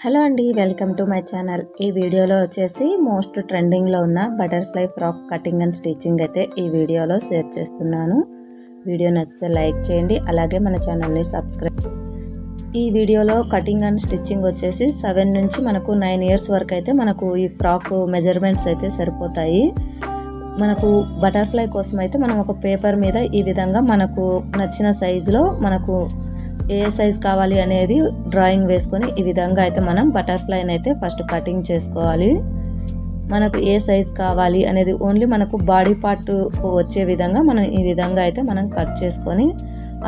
Hello అండి, welcome to my channel. ఈ వీడియోలో వచ్చేసి మోస్ట్ ట్రెండింగ్లో ఉన్న butterfly frock cutting and stitching అయితే ఈ వీడియోలో షేర్ చేస్తున్నాను. వీడియో నచ్చితే లైక్ చేయండి, అలాగే మన ఛానల్ని సబ్స్క్రైబ్. ఈ వీడియోలో కటింగ్ అండ్ స్టిచ్చింగ్ వచ్చేసి 7 నుంచి మనకు 9 ఇయర్స్ వరకు అయితే మనకు ఈ ఫ్రాక్ మెజర్మెంట్స్ అయితే సరిపోతాయి. మనకు బటర్ఫ్లై కోసం అయితే మనం ఒక పేపర్ మీద ఈ విధంగా మనకు నచ్చిన సైజులో మనకు ఏ సైజ్ కావాలి అనేది డ్రాయింగ్ వేసుకొని ఈ విధంగా అయితే మనం బటర్ఫ్లైని అయితే ఫస్ట్ కటింగ్ చేసుకోవాలి. మనకు ఏ సైజ్ కావాలి అనేది ఓన్లీ మనకు బాడీ పార్ట్ వచ్చే విధంగా మనం ఈ విధంగా అయితే మనం కట్ చేసుకొని,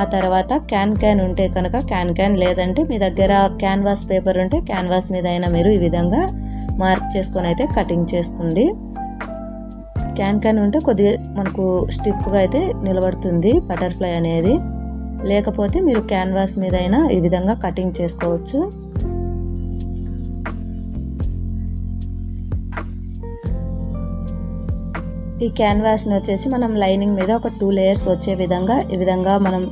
ఆ తర్వాత క్యాన్ ఉంటే కనుక క్యాన్ లేదంటే మీ దగ్గర క్యాన్వాస్ పేపర్ ఉంటే క్యాన్వాస్ మీద అయినా మీరు ఈ విధంగా మార్క్ చేసుకొని అయితే కటింగ్ చేసుకోండి. క్యాన్ ఉంటే కొద్దిగా మనకు స్టిఫ్గా అయితే నిలబడుతుంది బటర్ఫ్లై అనేది. లేకపోతే మీరు క్యాన్వాస్ మీద అయినా ఈ విధంగా కటింగ్ చేసుకోవచ్చు. ఈ క్యాన్వాస్ని వచ్చేసి మనం లైనింగ్ మీద ఒక 2 లేయర్స్ వచ్చే విధంగా ఈ విధంగా మనం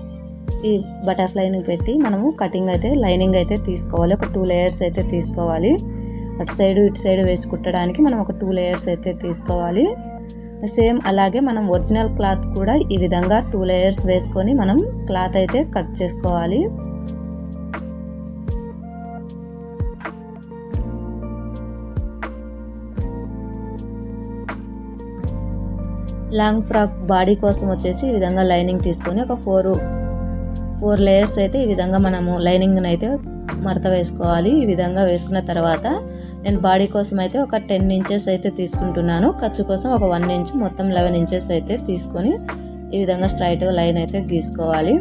ఈ బటర్ఫ్లైని పెట్టి మనము కటింగ్ అయితే లైనింగ్ అయితే తీసుకోవాలి. ఒక 2 లేయర్స్ అయితే తీసుకోవాలి. అటు సైడ్ ఇటు సైడ్ వేసి కుట్టడానికి మనం ఒక 2 లేయర్స్ అయితే తీసుకోవాలి. సేమ్ అలాగే మనం ఒరిజినల్ క్లాత్ కూడా ఈ విధంగా 2 లేయర్స్ వేసుకొని మనం క్లాత్ అయితే కట్ చేసుకోవాలి. లాంగ్ ఫ్రాక్ బాడీ కోసం వచ్చేసి ఈ విధంగా లైనింగ్ తీసుకొని ఒక 4 లేయర్స్ అయితే ఈ విధంగా మనము లైనింగ్ని అయితే మడత వేసుకోవాలి. ఈ విధంగా వేసుకున్న తర్వాత నేను బాడీ కోసం అయితే ఒక 10 ఇంచెస్ అయితే తీసుకుంటున్నాను. ఖర్చు కోసం ఒక 1 ఇంచ్, మొత్తం 11 ఇంచెస్ అయితే తీసుకొని ఈ విధంగా స్ట్రైట్గా లైన్ అయితే గీసుకోవాలి.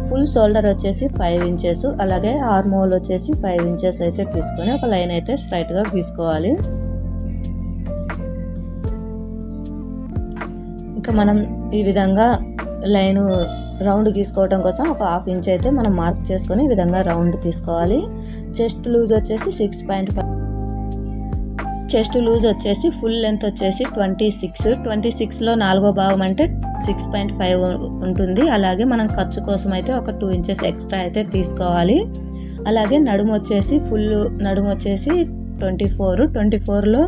ఫుల్ షోల్డర్ వచ్చేసి 5 ఇంచెస్, అలాగే ఆర్మ్ హోల్ వచ్చేసి 5 ఇంచెస్ అయితే తీసుకొని ఒక లైన్ అయితే స్ట్రైట్గా గీసుకోవాలి. ఇంకా మనం ఈ విధంగా లైన్ రౌండ్ గీసుకోవడం కోసం ఒక 1/2 ఇంచ్ అయితే మనం మార్క్ చేసుకొని ఈ విధంగా రౌండ్ తీసుకోవాలి. చెస్ట్ లూజ్ వచ్చేసి 6.5, చెస్ట్ లూజ్ వచ్చేసి ఫుల్ లెంత్ వచ్చేసి 26లో 4వ భాగం అంటే 6.5 ఉంటుంది. అలాగే మనం ఖర్చు కోసం అయితే ఒక 2 ఇంచెస్ ఎక్స్ట్రా అయితే తీసుకోవాలి. అలాగే నడుము వచ్చేసి ఫుల్ నడుము వచ్చేసి 24లో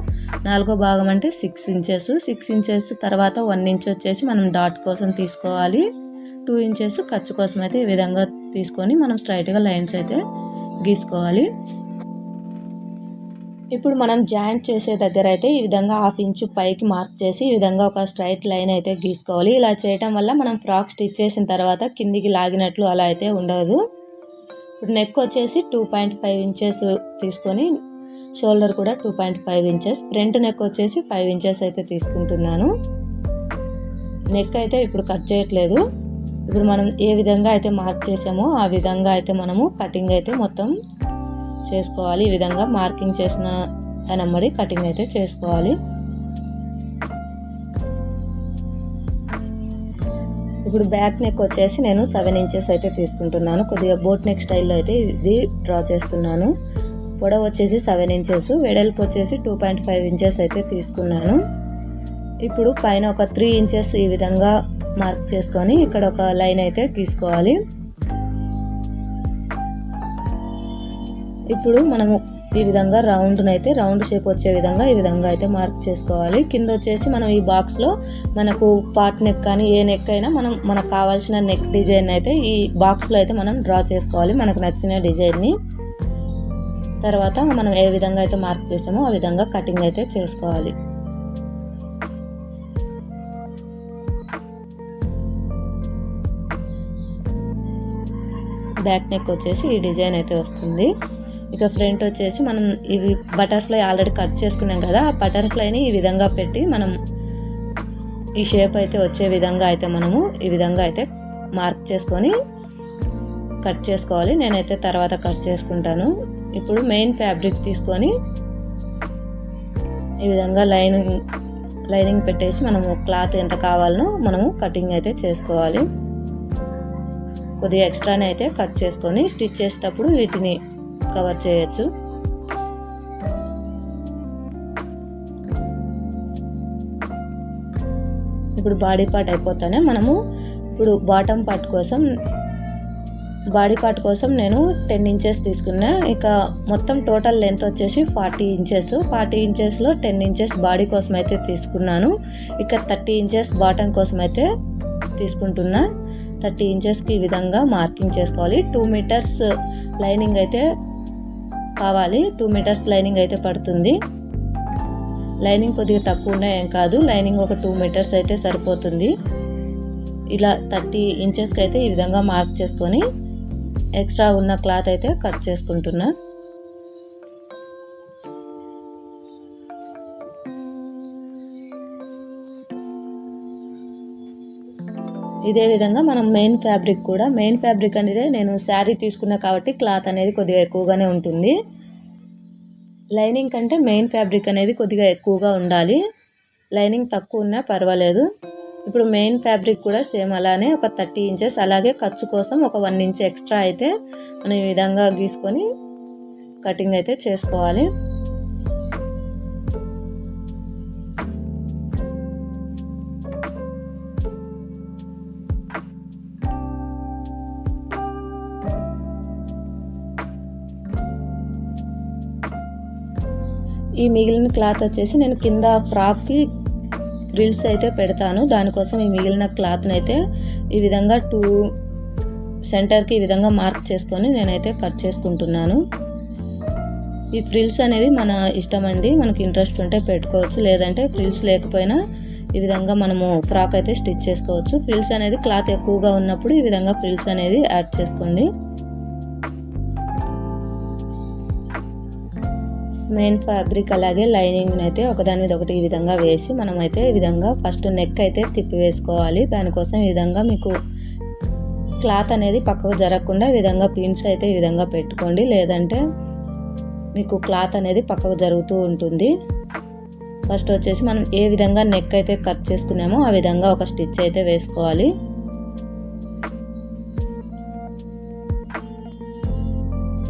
4వ భాగం అంటే 6 ఇంచెస్ తర్వాత 1 ఇంచ్ వచ్చేసి మనం డాట్ కోసం తీసుకోవాలి. 2 ఇంచెస్ ఖర్చు కోసం అయితే ఈ విధంగా తీసుకొని మనం స్ట్రైట్గా లైన్స్ అయితే గీసుకోవాలి. ఇప్పుడు మనం జాయింట్ చేసే దగ్గర అయితే ఈ విధంగా 1/2 ఇంచ్ పైకి మార్క్ చేసి ఈ విధంగా ఒక స్ట్రైట్ లైన్ అయితే గీసుకోవాలి. ఇలా చేయటం వల్ల మనం ఫ్రాక్ స్టిచ్ చేసిన తర్వాత కిందికి లాగినట్లు అలా అయితే ఉండదు. ఇప్పుడు నెక్ వచ్చేసి 2.5 ఇంచెస్ తీసుకొని, షోల్డర్ కూడా 2.5 ఇంచెస్, ఫ్రంట్ నెక్ వచ్చేసి 5 ఇంచెస్ అయితే తీసుకుంటున్నాను. నెక్ అయితే ఇప్పుడు కట్ చేయట్లేదు. ఇప్పుడు మనం ఏ విధంగా అయితే మార్క్ చేసామో ఆ విధంగా అయితే మనము కటింగ్ అయితే మొత్తం చేసుకోవాలి. ఈ విధంగా మార్కింగ్ చేసిన దానమ్మడి కటింగ్ అయితే చేసుకోవాలి. ఇప్పుడు బ్యాక్ నెక్ వచ్చేసి నేను 7 ఇంచెస్ అయితే తీసుకుంటున్నాను. కొద్దిగా బోట్ నెక్ స్టైల్లో అయితే ఇది డ్రా చేస్తున్నాను. పొడవు వచ్చేసి 7 ఇంచెస్, వెడల్పు వచ్చేసి 2.5 ఇంచెస్ అయితే తీసుకున్నాను. ఇప్పుడు పైన ఒక 3 ఇంచెస్ ఈ విధంగా మార్క్ చేసుకొని ఇక్కడ ఒక లైన్ అయితే గీసుకోవాలి. ఇప్పుడు మనము ఈ విధంగా రౌండ్ షేప్ వచ్చే విధంగా ఈ విధంగా అయితే మార్క్ చేసుకోవాలి. కింద వచ్చేసి మనం ఈ బాక్స్లో మనకు పార్ట్ నెక్ కానీ ఏ నెక్ అయినా మనకు కావాల్సిన నెక్ డిజైన్ అయితే ఈ బాక్స్లో అయితే మనం డ్రా చేసుకోవాలి, మనకు నచ్చిన డిజైన్ని. తర్వాత మనం ఏ విధంగా అయితే మార్క్ చేసామో ఆ విధంగా కటింగ్ అయితే చేసుకోవాలి. బ్యాక్ నెక్ వచ్చేసి ఈ డిజైన్ అయితే వస్తుంది. ఇక ఫ్రంట్ వచ్చేసి మనం ఇవి బటర్ఫ్లై ఆల్రెడీ కట్ చేసుకున్నాం కదా, ఆ బటర్ఫ్లైని ఈ విధంగా పెట్టి మనం ఈ షేప్ అయితే వచ్చే విధంగా అయితే మనము ఈ విధంగా అయితే మార్క్ చేసుకొని కట్ చేసుకోవాలి. నేనైతే తర్వాత కట్ చేసుకుంటాను. ఇప్పుడు మెయిన్ ఫ్యాబ్రిక్ తీసుకొని ఈ విధంగా లైనింగ్ పెట్టేసి మనము క్లాత్ ఎంత కావాలనో మనము కటింగ్ అయితే చేసుకోవాలి. కొద్దిగా ఎక్స్ట్రానే అయితే కట్ చేసుకొని స్టిచ్ చేసేటప్పుడు వీటిని కవర్ చేయొచ్చు. ఇప్పుడు బాడీ పార్ట్ అయిపోతానే మనము ఇప్పుడు బాటమ్ పార్ట్ కోసం బాడీ పార్ట్ కోసం నేను 10 ఇంచెస్ తీసుకున్నా. ఇక మొత్తం టోటల్ లెంత్ వచ్చేసి 40 ఇంచెస్. 40 ఇంచెస్లో 10 ఇంచెస్ బాడీ కోసం అయితే తీసుకున్నాను. ఇక 30 ఇంచెస్ బాటమ్ కోసం అయితే తీసుకుంటున్నా. 30 ఇంచెస్కి ఈ విధంగా మార్కింగ్ చేసుకోవాలి. 2 మీటర్స్ లైనింగ్ అయితే కావాలి. 2 మీటర్స్ లైనింగ్ అయితే పడుతుంది. లైనింగ్ కొద్దిగా తక్కువ ఉన్నా ఏం కాదు, లైనింగ్ ఒక 2 మీటర్స్ అయితే సరిపోతుంది. ఇలా 30 ఇంచెస్కి అయితే ఈ విధంగా మార్క్ చేసుకొని ఎక్స్ట్రా ఉన్న క్లాత్ అయితే కట్ చేసుకుంటున్నా. ఇదే విధంగా మనం మెయిన్ ఫ్యాబ్రిక్ అనేది నేను శారీ తీసుకున్నా కాబట్టి క్లాత్ అనేది కొద్దిగా ఎక్కువగానే ఉంటుంది. లైనింగ్ కంటే మెయిన్ ఫ్యాబ్రిక్ అనేది కొద్దిగా ఎక్కువగా ఉండాలి. లైనింగ్ తక్కువ ఉన్నా పర్వాలేదు. ఇప్పుడు మెయిన్ ఫ్యాబ్రిక్ కూడా సేమ్ అలానే ఒక 30 ఇంచెస్, అలాగే ఖర్చు కోసం ఒక 1 ఇంచ్ ఎక్స్ట్రా అయితే మనం ఈ విధంగా గీసుకొని కటింగ్ అయితే చేసుకోవాలి. ఈ మిగిలిన క్లాత్ వచ్చేసి నేను కింద ఫ్రాక్కి ఫ్రిల్స్ అయితే పెడతాను. దానికోసం ఈ మిగిలిన క్లాత్ని అయితే ఈ విధంగా 2 సెంటర్కి ఈ విధంగా మార్క్ చేసుకొని నేనైతే కట్ చేసుకుంటున్నాను. ఈ ఫ్రిల్స్ అనేవి మన ఇష్టం అండి, మనకి ఇంట్రెస్ట్ ఉంటే పెట్టుకోవచ్చు, లేదంటే ఫ్రిల్స్ లేకపోయినా ఈ విధంగా మనము ఫ్రాక్ అయితే స్టిచ్ చేసుకోవచ్చు. ఫ్రిల్స్ అనేది క్లాత్ ఎక్కువగా ఉన్నప్పుడు ఈ విధంగా ఫ్రిల్స్ అనేది యాడ్ చేసుకోండి. మెయిన్ ఫ్యాబ్రిక్ అలాగే లైనింగ్ అయితే ఒకదాని మీద ఒకటి ఈ విధంగా వేసి మనమైతే ఈ విధంగా ఫస్ట్ నెక్ అయితే తిప్పి వేసుకోవాలి. దానికోసం ఈ విధంగా మీకు క్లాత్ అనేది పక్కకు జరగకుండా ఈ విధంగా పిన్స్ అయితే ఈ విధంగా పెట్టుకోండి, లేదంటే మీకు క్లాత్ అనేది పక్కకు జరుగుతూ ఉంటుంది. ఫస్ట్ వచ్చేసి మనం ఏ విధంగా నెక్ అయితే కట్ చేసుకున్నామో ఆ విధంగా ఒక స్టిచ్ అయితే వేసుకోవాలి.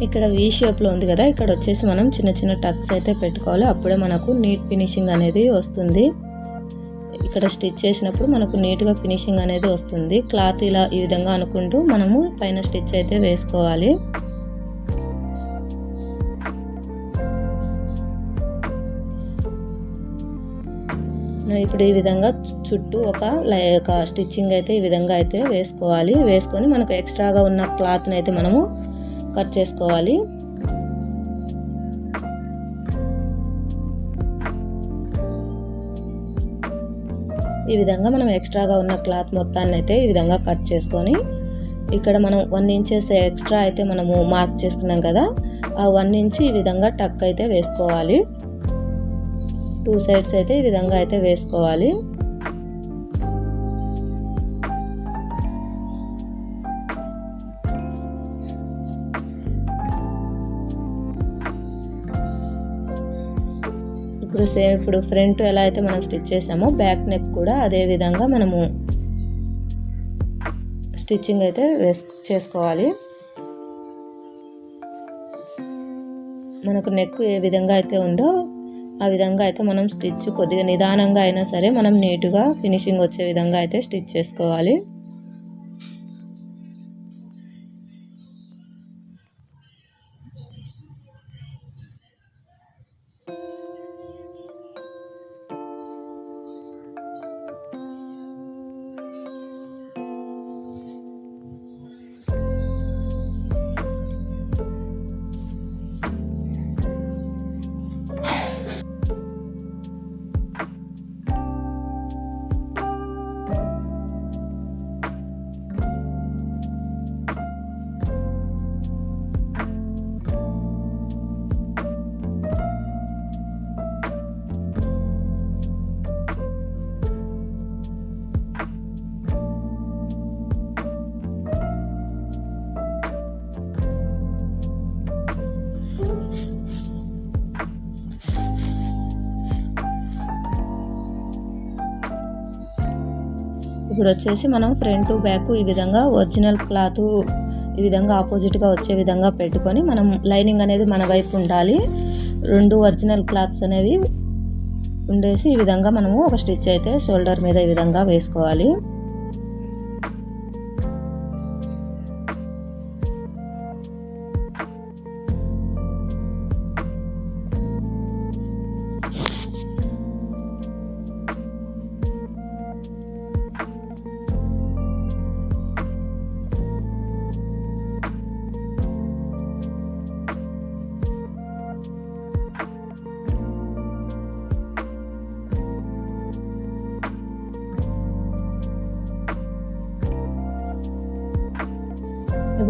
ఇక్కడ వీ షేప్లో ఉంది కదా, ఇక్కడ వచ్చేసి మనం చిన్న చిన్న టక్స్ అయితే పెట్టుకోవాలి. అప్పుడే మనకు నీట్ ఫినిషింగ్ అనేది వస్తుంది. ఇక్కడ స్టిచ్ చేసినప్పుడు మనకు నీట్గా ఫినిషింగ్ అనేది వస్తుంది. క్లాత్ ఇలా ఈ విధంగా అనుకుంటూ మనము పైన స్టిచ్ అయితే వేసుకోవాలి. ఇప్పుడు ఈ విధంగా చుట్టూ ఒక స్టిచ్చింగ్ అయితే ఈ విధంగా అయితే వేసుకోవాలి. వేసుకొని మనకు ఎక్స్ట్రాగా ఉన్న క్లాత్ని అయితే మనము కట్ చేసుకోవాలి. ఈ విధంగా మనం ఎక్స్ట్రాగా ఉన్న క్లాత్ మొత్తాన్ని అయితే ఈ విధంగా కట్ చేసుకొని ఇక్కడ మనం 1 ఇంచెస్ ఎక్స్ట్రా అయితే మనము మార్క్ చేసుకున్నాం కదా, ఆ 1 ఇంచ్ ఈ విధంగా టక్ అయితే వేసుకోవాలి. 2 సైడ్స్ అయితే ఈ విధంగా అయితే వేసుకోవాలి. ఇప్పుడు ఫ్రంట్ ఎలా అయితే మనం స్టిచ్ చేసామో బ్యాక్ నెక్ కూడా అదే విధంగా మనము స్టిచ్చింగ్ అయితే చేసుకోవాలి. మనకు నెక్ ఏ విధంగా అయితే ఉందో ఆ విధంగా అయితే మనం స్టిచ్ కొద్దిగా నిదానంగా అయినా సరే మనం నీట్గా ఫినిషింగ్ వచ్చే విధంగా అయితే స్టిచ్ చేసుకోవాలి. ఇప్పుడు వచ్చేసి మనం ఫ్రంట్ బ్యాక్ ఈ విధంగా ఒరిజినల్ క్లాత్ ఈ విధంగా ఆపోజిట్గా వచ్చే విధంగా పెట్టుకొని మనం లైనింగ్ అనేది మన వైపు ఉండాలి. 2 ఒరిజినల్ క్లాత్స్ అనేవి ఉండేసి ఈ విధంగా మనము ఒక స్టిచ్ అయితే షోల్డర్ మీద ఈ విధంగా వేసుకోవాలి.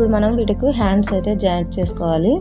ఇప్పుడు మనం వీటికి హ్యాండ్స్ అయితే జాయింట్ చేసుకోవాలి.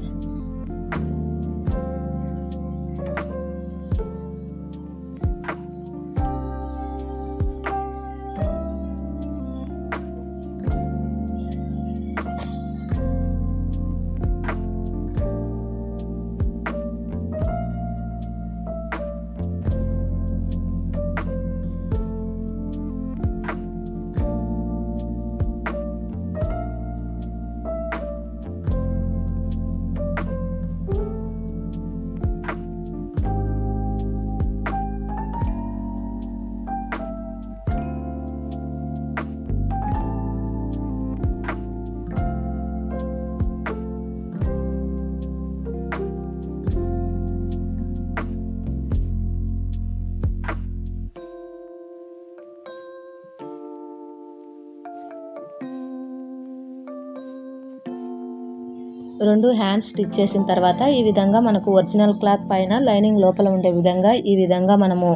రెండు హ్యాండ్స్ స్టిచ్ చేసిన తర్వాత ఈ విధంగా మనకు ఒరిజినల్ క్లాత్ పైన లైనింగ్ లోపల ఉండే విధంగా ఈ విధంగా మనము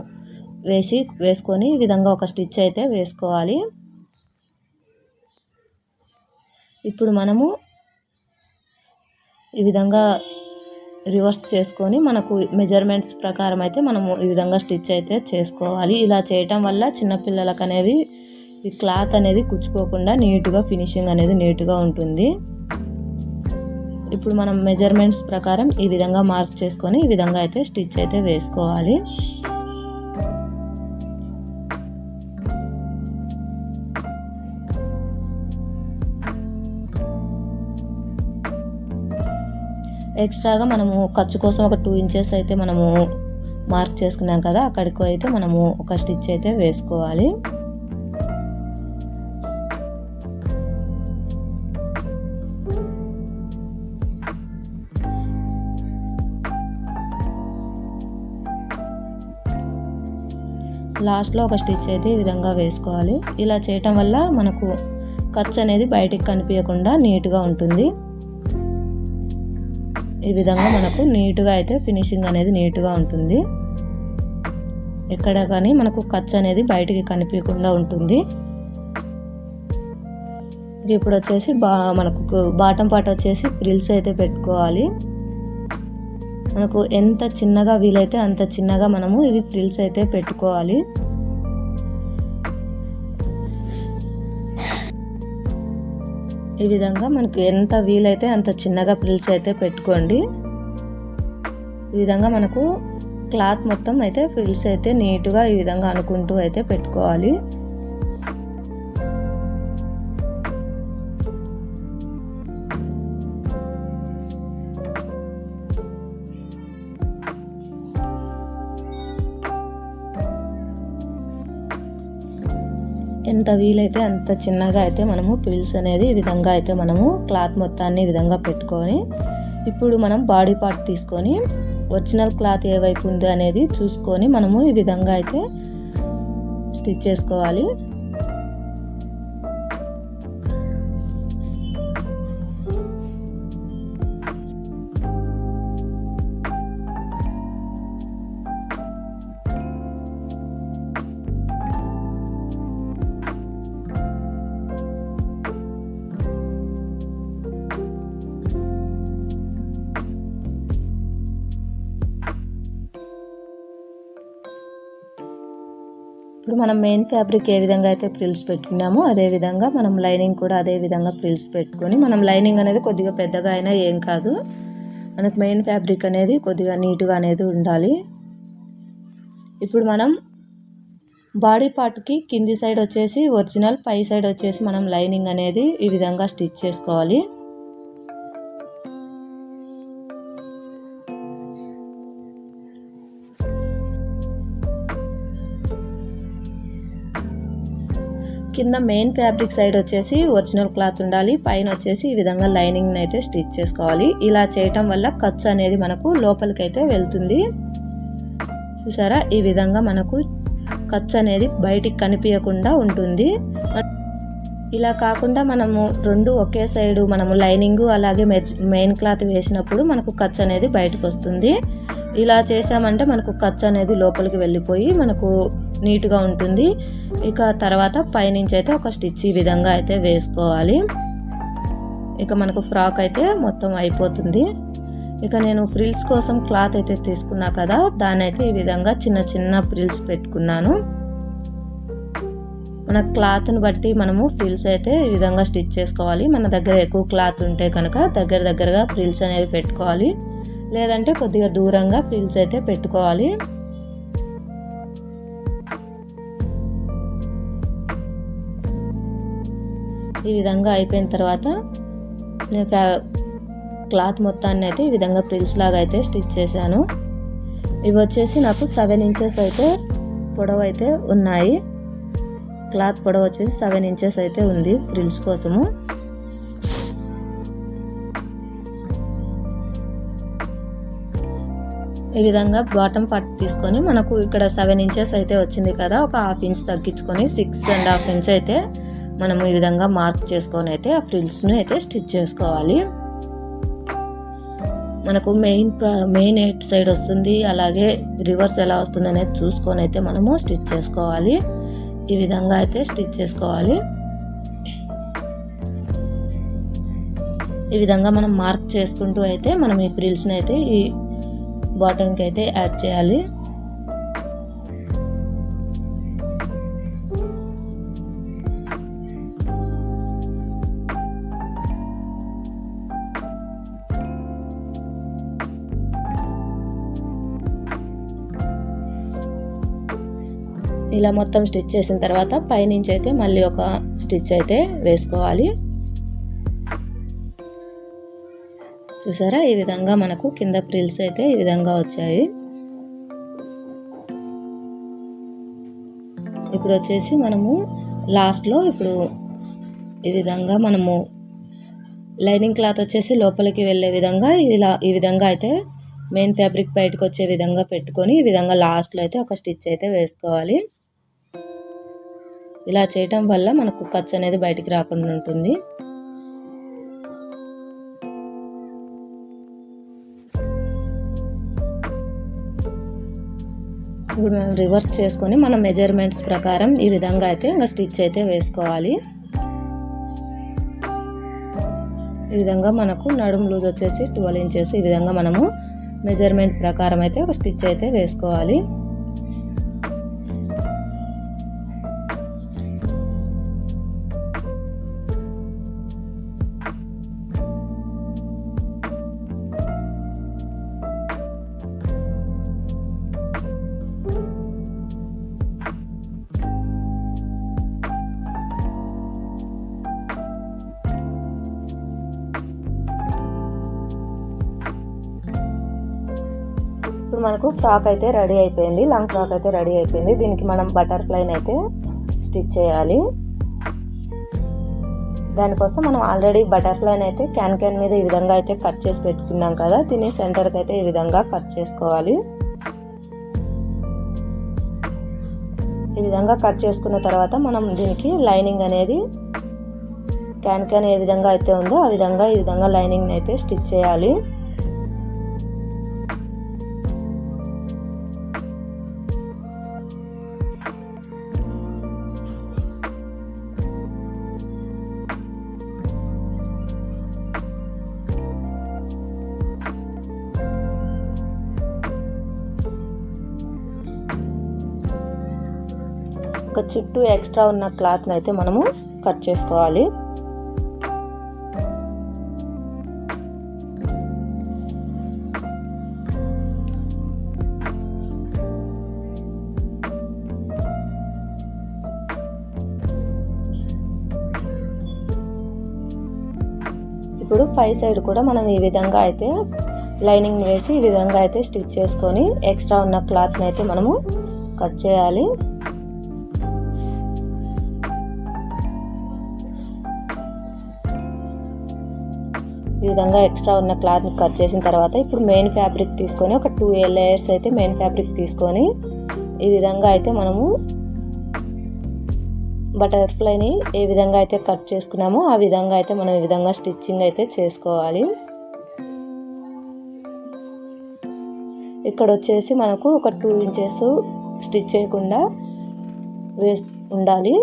వేసుకొని ఈ విధంగా ఒక స్టిచ్ అయితే వేసుకోవాలి. ఇప్పుడు మనము ఈ విధంగా రివర్స్ చేసుకొని మనకు మెజర్మెంట్స్ ప్రకారం అయితే మనము ఈ విధంగా స్టిచ్ అయితే చేసుకోవాలి. ఇలా చేయటం వల్ల చిన్నపిల్లలకు అనేది ఈ క్లాత్ అనేది కుచ్చుకోకుండా నీట్గా ఫినిషింగ్ అనేది నీట్గా ఉంటుంది. ఇప్పుడు మనం మెజర్మెంట్స్ ప్రకారం ఈ విధంగా మార్క్ చేసుకొని ఈ విధంగా అయితే స్టిచ్ అయితే వేసుకోవాలి. ఎక్స్ట్రాగా మనము ఖర్చు కోసం ఒక 2 ఇంచెస్ అయితే మనము మార్క్ చేసుకున్నాం కదా, అక్కడికి అయితే మనము ఒక స్టిచ్ అయితే వేసుకోవాలి. లాస్ట్లో ఒక స్టిచ్ అయితే ఈ విధంగా వేసుకోవాలి. ఇలా చేయటం వల్ల మనకు ఖర్చు అనేది బయటికి కనిపించకుండా నీట్గా ఉంటుంది. ఈ విధంగా మనకు నీట్గా అయితే ఫినిషింగ్ అనేది నీట్గా ఉంటుంది. ఎక్కడ కానీ మనకు ఖర్చు అనేది బయటికి కనిపించకుండా ఉంటుంది. ఇప్పుడు వచ్చేసి మనకు బాటమ్ పార్ట్ వచ్చేసి ఫ్రిల్స్ అయితే పెట్టుకోవాలి. మనకు ఎంత చిన్నగా వీలైతే అంత చిన్నగా మనము ఇవి ఫ్రిల్స్ అయితే పెట్టుకోవాలి. ఈ విధంగా మనకు ఎంత వీలైతే అంత చిన్నగా ఫ్రిల్స్ అయితే పెట్టుకోండి. ఈ విధంగా మనకు క్లాత్ మొత్తం అయితే ఫ్రిల్స్ అయితే నీట్గా ఈ విధంగా అనుకుంటూ అయితే పెట్టుకోవాలి. ఎంత వీలైతే అంత చిన్నగా అయితే మనము ఫ్రిల్స్ అనేది ఈ విధంగా అయితే మనము క్లాత్ మొత్తాన్ని ఈ విధంగా పెట్టుకొని ఇప్పుడు మనం బాడీ పార్ట్ తీసుకొని ఒరిజినల్ క్లాత్ ఏ వైపు ఉంది అనేది చూసుకొని మనము ఈ విధంగా అయితే స్టిచ్ చేసుకోవాలి. ఇప్పుడు మనం మెయిన్ ఫ్యాబ్రిక్ ఏ విధంగా అయితే ఫ్రిల్స్ పెట్టుకున్నామో అదే విధంగా మనం లైనింగ్ కూడా అదే విధంగా ఫ్రిల్స్ పెట్టుకొని మనం లైనింగ్ అనేది కొద్దిగా పెద్దగా అయినా ఏం కాదు, మనకు మెయిన్ ఫ్యాబ్రిక్ అనేది కొద్దిగా నీట్గా అనేది ఉండాలి. ఇప్పుడు మనం బాడీ పార్ట్కి కింది సైడ్ వచ్చేసి ఒరిజినల్, పై సైడ్ వచ్చేసి మనం లైనింగ్ అనేది ఈ విధంగా స్టిచ్ చేసుకోవాలి. కింద మెయిన్ ఫ్యాబ్రిక్ సైడ్ వచ్చేసి ఒరిజినల్ క్లాత్ ఉండాలి, పైన వచ్చేసి ఈ విధంగా లైనింగ్ అయితే స్టిచ్ చేసుకోవాలి. ఇలా చేయటం వల్ల ఖర్చు అనేది మనకు లోపలికైతే వెళ్తుంది. చూసారా, ఈ విధంగా మనకు ఖర్చు అనేది బయటికి కనిపించకుండా ఉంటుంది. ఇలా కాకుండా మనము రెండు ఒకే సైడు మనము లైనింగ్ అలాగే మెయిన్ క్లాత్ వేసినప్పుడు మనకు ఖర్చు అనేది బయటకు వస్తుంది. ఇలా చేసామంటే మనకు ఖర్చు అనేది లోపలికి వెళ్ళిపోయి మనకు నీట్గా ఉంటుంది. ఇక తర్వాత పైనుంచి అయితే ఒక స్టిచ్ ఈ విధంగా అయితే వేసుకోవాలి. ఇక మనకు ఫ్రాక్ అయితే మొత్తం అయిపోతుంది. ఇక నేను ఫ్రిల్స్ కోసం క్లాత్ అయితే తీసుకున్నా కదా, దాన్ని అయితే ఈ విధంగా చిన్న చిన్న ఫ్రిల్స్ పెట్టుకున్నాను. మన క్లాత్ని బట్టి మనము ఫ్రిల్స్ అయితే ఈ విధంగా స్టిచ్ చేసుకోవాలి. మన దగ్గర ఎక్కువ క్లాత్ ఉంటే కనుక దగ్గరగా ఫ్రిల్స్ అనేవి పెట్టుకోవాలి, లేదంటే కొద్దిగా దూరంగా ఫ్రిల్స్ అయితే పెట్టుకోవాలి. ఈ విధంగా అయిపోయిన తర్వాత నేను క్లాత్ మొత్తాన్ని అయితే ఈ విధంగా ఫ్రిల్స్ లాగా అయితే స్టిచ్ చేశాను. ఇవి వచ్చేసి నాకు 7 ఇంచెస్ అయితే పొడవు అయితే ఉన్నాయి. క్లాత్ పొడవు వచ్చేసి 7 ఇంచెస్ అయితే ఉంది ఫ్రిల్స్ కోసము. ఈ విధంగా బాటమ్ పార్ట్ తీసుకొని మనకు ఇక్కడ 7 ఇంచెస్ అయితే వచ్చింది కదా, ఒక హాఫ్ ఇంచ్ తగ్గించుకొని 6.5 ఇంచ్ అయితే మనము ఈ విధంగా మార్క్ చేసుకొని అయితే ఆ ఫ్రిల్స్ని అయితే స్టిచ్ చేసుకోవాలి. మనకు మెయిన్ ఎయిట్ సైడ్ వస్తుంది, అలాగే రివర్స్ ఎలా వస్తుంది అనేది చూసుకొని అయితే మనము స్టిచ్ చేసుకోవాలి. ఈ విధంగా అయితే స్టిచ్ చేసుకోవాలి. ఈ విధంగా మనం మార్క్ చేసుకుంటూ అయితే మనం ఈ ఫ్రిల్స్ని అయితే ఈ బాటమ్కి అయితే యాడ్ చేయాలి. ఇలా మొత్తం స్టిచ్ చేసిన తర్వాత పైనుంచి అయితే మళ్ళీ ఒక స్టిచ్ అయితే వేసుకోవాలి. చూసారా, ఈ విధంగా మనకు కింద ఫ్రిల్స్ అయితే ఈ విధంగా వచ్చాయి. ఇప్పుడు వచ్చేసి మనము లాస్ట్లో ఇప్పుడు ఈ విధంగా మనము లైనింగ్ క్లాత్ వచ్చేసి లోపలికి వెళ్ళే విధంగా ఈ విధంగా అయితే మెయిన్ ఫ్యాబ్రిక్ బయటకు వచ్చే విధంగా పెట్టుకొని ఈ విధంగా లాస్ట్లో అయితే ఒక స్టిచ్ అయితే వేసుకోవాలి. ఇలా చేయటం వల్ల మనకు ఖర్చు అనేది బయటికి రాకుండా ఉంటుంది. ఇప్పుడు మనం రివర్స్ చేసుకొని మన మెజర్మెంట్స్ ప్రకారం ఈ విధంగా అయితే ఇంకా స్టిచ్ అయితే వేసుకోవాలి. ఈ విధంగా మనకు నడుము లూజ్ వచ్చేసి 12 ఇంచెస్. ఈ విధంగా మనము మెజర్మెంట్ ప్రకారం అయితే ఒక స్టిచ్ అయితే వేసుకోవాలి. ఇప్పుడు మనకు ఫ్రాక్ అయితే రెడీ అయిపోయింది, లాంగ్ ఫ్రాక్ అయితే రెడీ అయిపోయింది. దీనికి మనం బటర్ఫ్లైని అయితే స్టిచ్ చేయాలి. దానికోసం మనం ఆల్రెడీ బటర్ఫ్లైని అయితే క్యాన్ మీద ఈ విధంగా అయితే కట్ చేసి పెట్టుకున్నాం కదా, దీన్ని సెంటర్కి అయితే ఈ విధంగా కట్ చేసుకోవాలి. ఈ విధంగా కట్ చేసుకున్న తర్వాత మనం దీనికి లైనింగ్ అనేది క్యాన్ ఏ విధంగా అయితే ఉందో ఆ విధంగా ఈ విధంగా లైనింగ్ అయితే స్టిచ్ చేయాలి. ఒక చుట్టూ ఎక్స్ట్రా ఉన్న క్లాత్ని అయితే మనము కట్ చేసుకోవాలి. ఇప్పుడు పై సైడ్ కూడా మనం ఈ విధంగా అయితే లైనింగ్ వేసి ఈ విధంగా అయితే స్టిచ్ చేసుకొని ఎక్స్ట్రా ఉన్న క్లాత్ని అయితే మనము కట్ చేయాలి. ఈ విధంగా ఎక్స్ట్రా ఉన్న క్లాత్ని కట్ చేసిన తర్వాత ఇప్పుడు మెయిన్ ఫ్యాబ్రిక్ తీసుకొని ఒక 2 లేయర్స్ అయితే మెయిన్ ఫ్యాబ్రిక్ తీసుకొని ఈ విధంగా అయితే మనము బటర్ఫ్లైని ఏ విధంగా అయితే కట్ చేసుకున్నామో ఆ విధంగా అయితే మనం ఈ విధంగా స్టిచ్చింగ్ అయితే చేసుకోవాలి. ఇక్కడ వచ్చేసి మనకు ఒక 2 ఇంచెస్ స్టిచ్ చేయకుండా ఉండాలి.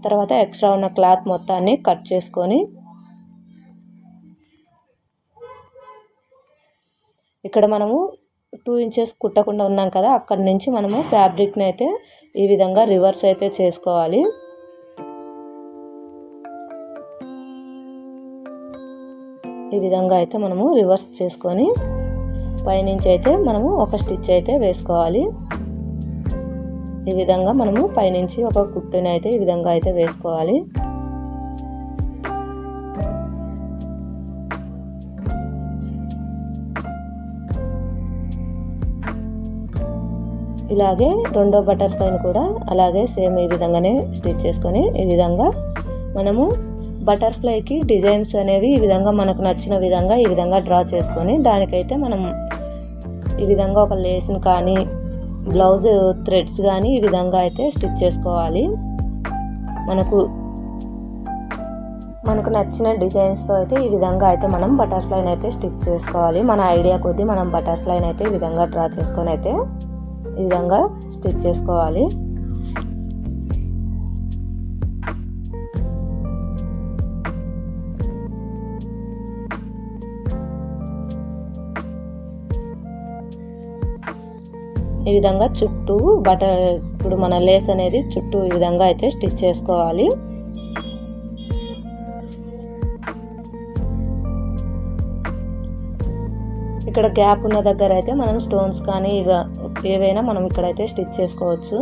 తర్వాత ఎక్స్ట్రా ఉన్న క్లాత్ మొత్తాన్ని కట్ చేసుకొని ఇక్కడ మనము 2 ఇంచెస్ కుట్టకుండా ఉన్నాం కదా, అక్కడి నుంచి మనము ఫ్యాబ్రిక్ని అయితే ఈ విధంగా రివర్స్ అయితే చేసుకోవాలి. ఈ విధంగా అయితే మనము రివర్స్ చేసుకొని పైనుంచి అయితే మనము ఒక స్టిచ్ అయితే వేసుకోవాలి. ఈ విధంగా మనము పైనుంచి ఒక కుట్టుని అయితే ఈ విధంగా అయితే వేసుకోవాలి. ఇలాగే రెండో బటర్ఫ్లైని కూడా అలాగే సేమ్ ఈ విధంగానే స్టిచ్ చేసుకొని ఈ విధంగా మనము బటర్ఫ్లైకి డిజైన్స్ అనేవి ఈ విధంగా మనకు నచ్చిన విధంగా ఈ విధంగా డ్రా చేసుకొని దానికైతే మనం ఈ విధంగా ఒక లేస్ని కానీ బ్లౌజ్ థ్రెడ్స్ కానీ ఈ విధంగా అయితే స్టిచ్ చేసుకోవాలి. మనకు నచ్చిన డిజైన్స్తో అయితే ఈ విధంగా అయితే మనం బటర్ఫ్లైని అయితే స్టిచ్ చేసుకోవాలి. మన ఐడియా కొద్దీ మనం బటర్ఫ్లైని అయితే ఈ విధంగా డ్రా చేసుకొని అయితే ఈ విధంగా స్టిచ్ చేసుకోవాలి. ఈ విధంగా చుట్టూ ఇప్పుడు మన లేస్ అనేది చుట్టూ ఈ విధంగా అయితే స్టిచ్ చేసుకోవాలి. ఇక్కడ గ్యాప్ ఉన్న దగ్గర అయితే మనం స్టోన్స్ కానీ ఏవైనా మనం ఇక్కడైతే స్టిచ్ చేసుకోవచ్చు.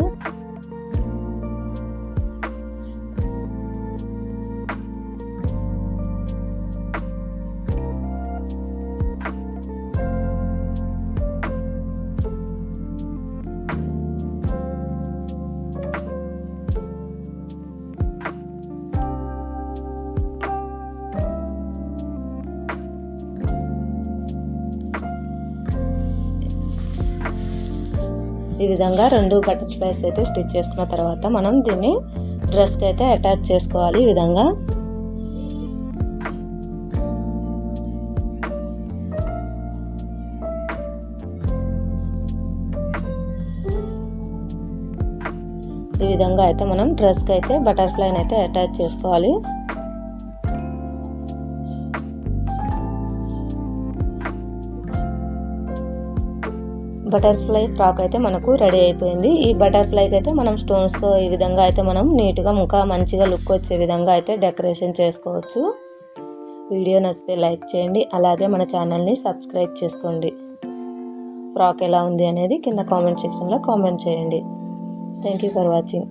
ఈ విధంగా 2 బటర్ఫ్లైస్ అయితే స్టిచ్ చేసుకున్న తర్వాత మనం దీన్ని డ్రెస్కి అయితే అటాచ్ చేసుకోవాలి. ఈ విధంగా అయితే మనం డ్రెస్కి అయితే బటర్ఫ్లైని అయితే అటాచ్ చేసుకోవాలి. బటర్ఫ్లై ఫ్రాక్ అయితే మనకు రెడీ అయిపోయింది. ఈ బటర్ఫ్లైకి అయితే మనం స్టోన్స్తో ఈ విధంగా అయితే మనం నీట్గా ఇంకా మంచిగా లుక్ వచ్చే విధంగా అయితే డెకరేషన్ చేసుకోవచ్చు. వీడియో నచ్చితే లైక్ చేయండి, అలాగే మన ఛానల్ని సబ్స్క్రైబ్ చేసుకోండి. ఫ్రాక్ ఎలా ఉంది అనేది కింద కామెంట్ సెక్షన్లో కామెంట్ చేయండి. Thank you for watching.